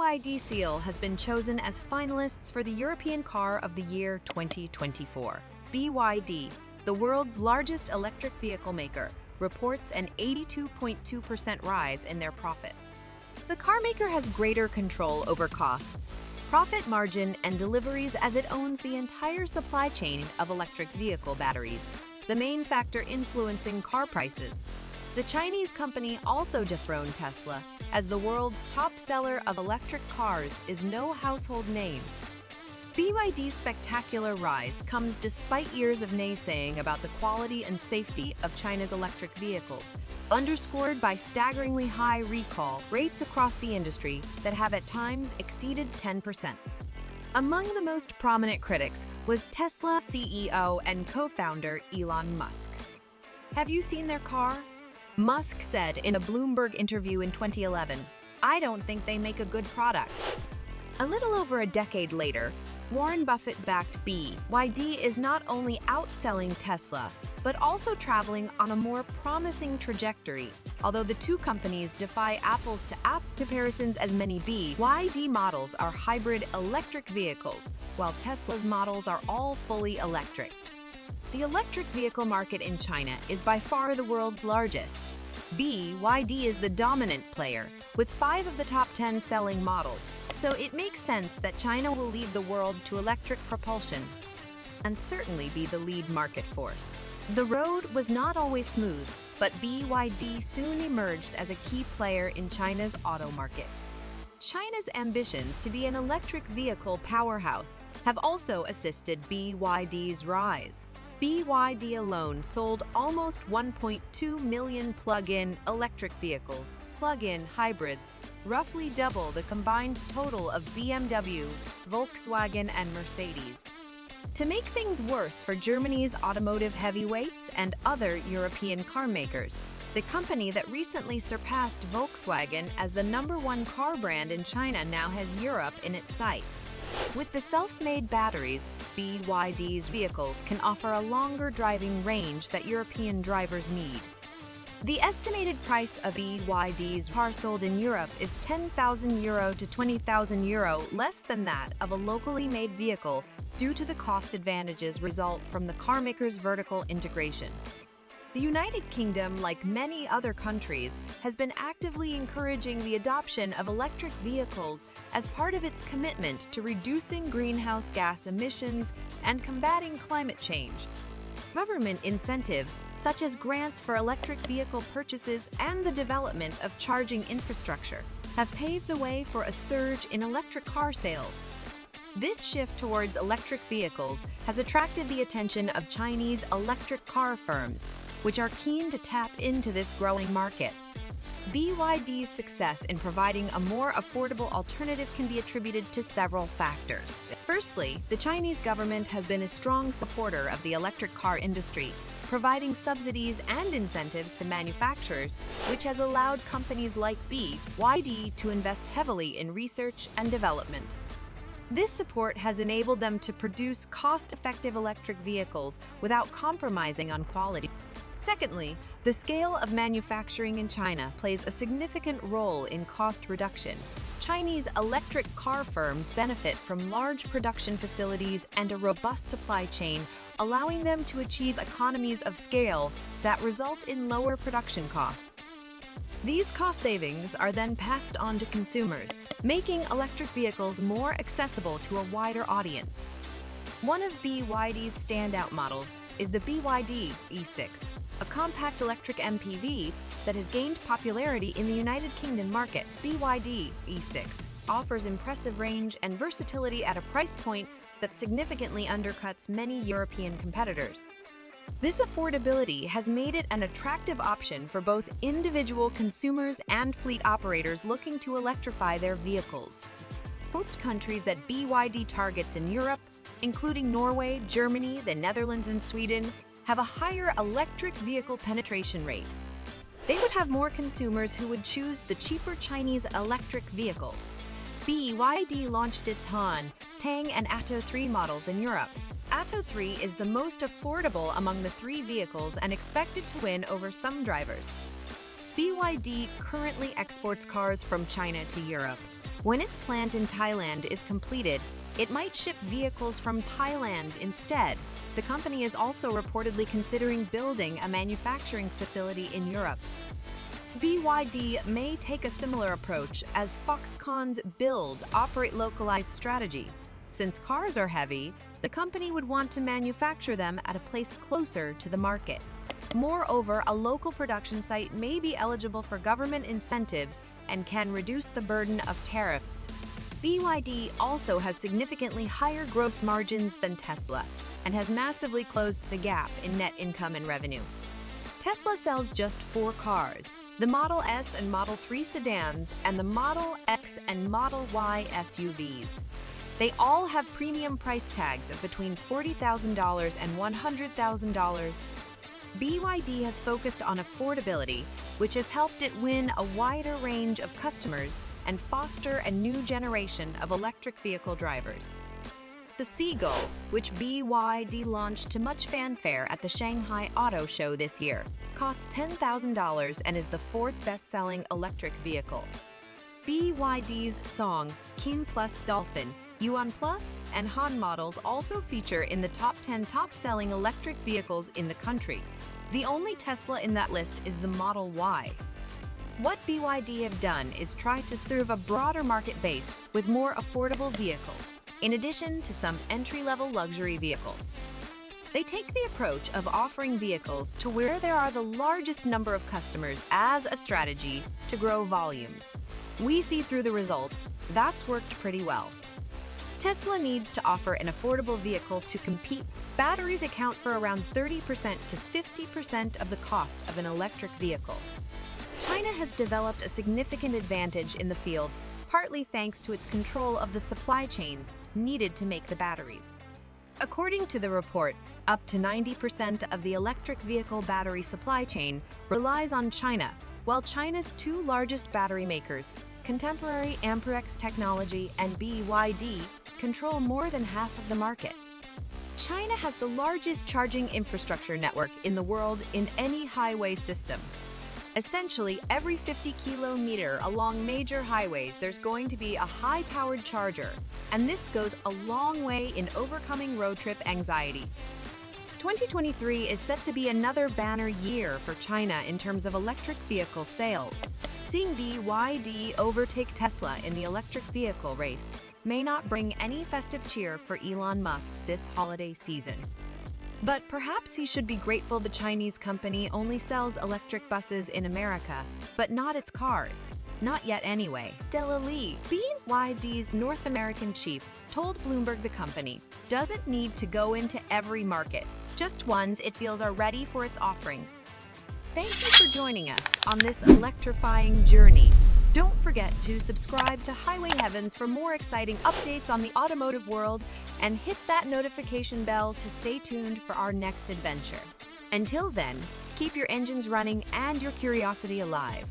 BYD Seal has been chosen as finalists for the European Car of the Year 2024. BYD, the world's largest electric vehicle maker, reports an 82.2% rise in their profit. The carmaker has greater control over costs, profit margin, and deliveries as it owns the entire supply chain of electric vehicle batteries, the main factor influencing car prices. The Chinese company also dethroned Tesla as the world's top seller of electric cars is no household name. BYD's spectacular rise comes despite years of naysaying about the quality and safety of China's electric vehicles, underscored by staggeringly high recall rates across the industry that have at times exceeded 10%. Among the most prominent critics was Tesla CEO and co-founder Elon Musk. Have you seen their car? Musk said in a Bloomberg interview in 2011, "I don't think they make a good product." A little over a decade later, Warren Buffett-backed BYD is not only outselling Tesla, but also traveling on a more promising trajectory. Although the two companies defy apples-to-apples comparisons, as many BYD models are hybrid electric vehicles, while Tesla's models are all fully electric. The electric vehicle market in China is by far the world's largest. BYD is the dominant player, with 5 of the top 10 selling models, so it makes sense that China will lead the world to electric propulsion and certainly be the lead market force. The road was not always smooth, but BYD soon emerged as a key player in China's auto market. China's ambitions to be an electric vehicle powerhouse have also assisted BYD's rise. BYD alone sold almost 1.2 million plug-in electric vehicles, plug-in hybrids, roughly double the combined total of BMW, Volkswagen, and Mercedes. To make things worse for Germany's automotive heavyweights and other European car makers, the company that recently surpassed Volkswagen as the #1 car brand in China now has Europe in its sight. With the self-made batteries, BYD's vehicles can offer a longer driving range that European drivers need. The estimated price of BYD's car sold in Europe is €10,000 to €20,000, less than that of a locally made vehicle due to the cost advantages result from the carmaker's vertical integration. The United Kingdom, like many other countries, has been actively encouraging the adoption of electric vehicles as part of its commitment to reducing greenhouse gas emissions and combating climate change. Government incentives, such as grants for electric vehicle purchases and the development of charging infrastructure, have paved the way for a surge in electric car sales. This shift towards electric vehicles has attracted the attention of Chinese electric car firms, which are keen to tap into this growing market. BYD's success in providing a more affordable alternative can be attributed to several factors. Firstly, the Chinese government has been a strong supporter of the electric car industry, providing subsidies and incentives to manufacturers, which has allowed companies like BYD to invest heavily in research and development. This support has enabled them to produce cost-effective electric vehicles without compromising on quality. Secondly, the scale of manufacturing in China plays a significant role in cost reduction. Chinese electric car firms benefit from large production facilities and a robust supply chain, allowing them to achieve economies of scale that result in lower production costs. These cost savings are then passed on to consumers, making electric vehicles more accessible to a wider audience. One of BYD's standout models is the BYD E6, a compact electric MPV that has gained popularity in the United Kingdom market. BYD E6 offers impressive range and versatility at a price point that significantly undercuts many European competitors. This affordability has made it an attractive option for both individual consumers and fleet operators looking to electrify their vehicles. Most countries that BYD targets in Europe, including Norway, Germany, the Netherlands, and Sweden, have a higher electric vehicle penetration rate. They would have more consumers who would choose the cheaper Chinese electric vehicles. BYD launched its Han, Tang, and Atto 3 models in Europe. Atto 3 is the most affordable among the 3 vehicles and expected to win over some drivers. BYD currently exports cars from China to Europe. When its plant in Thailand is completed, it might ship vehicles from Thailand instead. The company is also reportedly considering building a manufacturing facility in Europe. BYD may take a similar approach as Foxconn's build, operate localized strategy. Since cars are heavy, the company would want to manufacture them at a place closer to the market. Moreover, a local production site may be eligible for government incentives and can reduce the burden of tariffs. BYD also has significantly higher gross margins than Tesla and has massively closed the gap in net income and revenue. Tesla sells just 4 cars, the Model S and Model 3 sedans and the Model X and Model Y SUVs. They all have premium price tags of between $40,000 and $100,000. BYD has focused on affordability, which has helped it win a wider range of customers and foster a new generation of electric vehicle drivers. The Seagull, which BYD launched to much fanfare at the Shanghai Auto Show this year, cost $10,000 and is the 4th best-selling electric vehicle. BYD's Song, King Plus Dolphin, Yuan Plus, and Han models also feature in the top 10 top-selling electric vehicles in the country. The only Tesla in that list is the Model Y. What BYD have done is try to serve a broader market base with more affordable vehicles, in addition to some entry-level luxury vehicles. They take the approach of offering vehicles to where there are the largest number of customers as a strategy to grow volumes. We see through the results, that's worked pretty well. Tesla needs to offer an affordable vehicle to compete. Batteries account for around 30% to 50% of the cost of an electric vehicle. China has developed a significant advantage in the field, partly thanks to its control of the supply chains needed to make the batteries. According to the report, up to 90% of the electric vehicle battery supply chain relies on China, while China's 2 largest battery makers, contemporary Amperex Technology and BYD, control more than half of the market. China has the largest charging infrastructure network in the world in any highway system. Essentially, every 50 kilometer along major highways, there's going to be a high-powered charger, and this goes a long way in overcoming road trip anxiety. 2023 is set to be another banner year for China in terms of electric vehicle sales. Seeing BYD overtake Tesla in the electric vehicle race may not bring any festive cheer for Elon Musk this holiday season. But perhaps he should be grateful the Chinese company only sells electric buses in America, but not its cars. Not yet anyway. Stella Lee, BYD's North American chief, told Bloomberg the company doesn't need to go into every market, just ones it feels are ready for its offerings. Thank you for joining us on this electrifying journey. Don't forget to subscribe to Highway Heavens for more exciting updates on the automotive world and hit that notification bell to stay tuned for our next adventure. Until then, keep your engines running and your curiosity alive.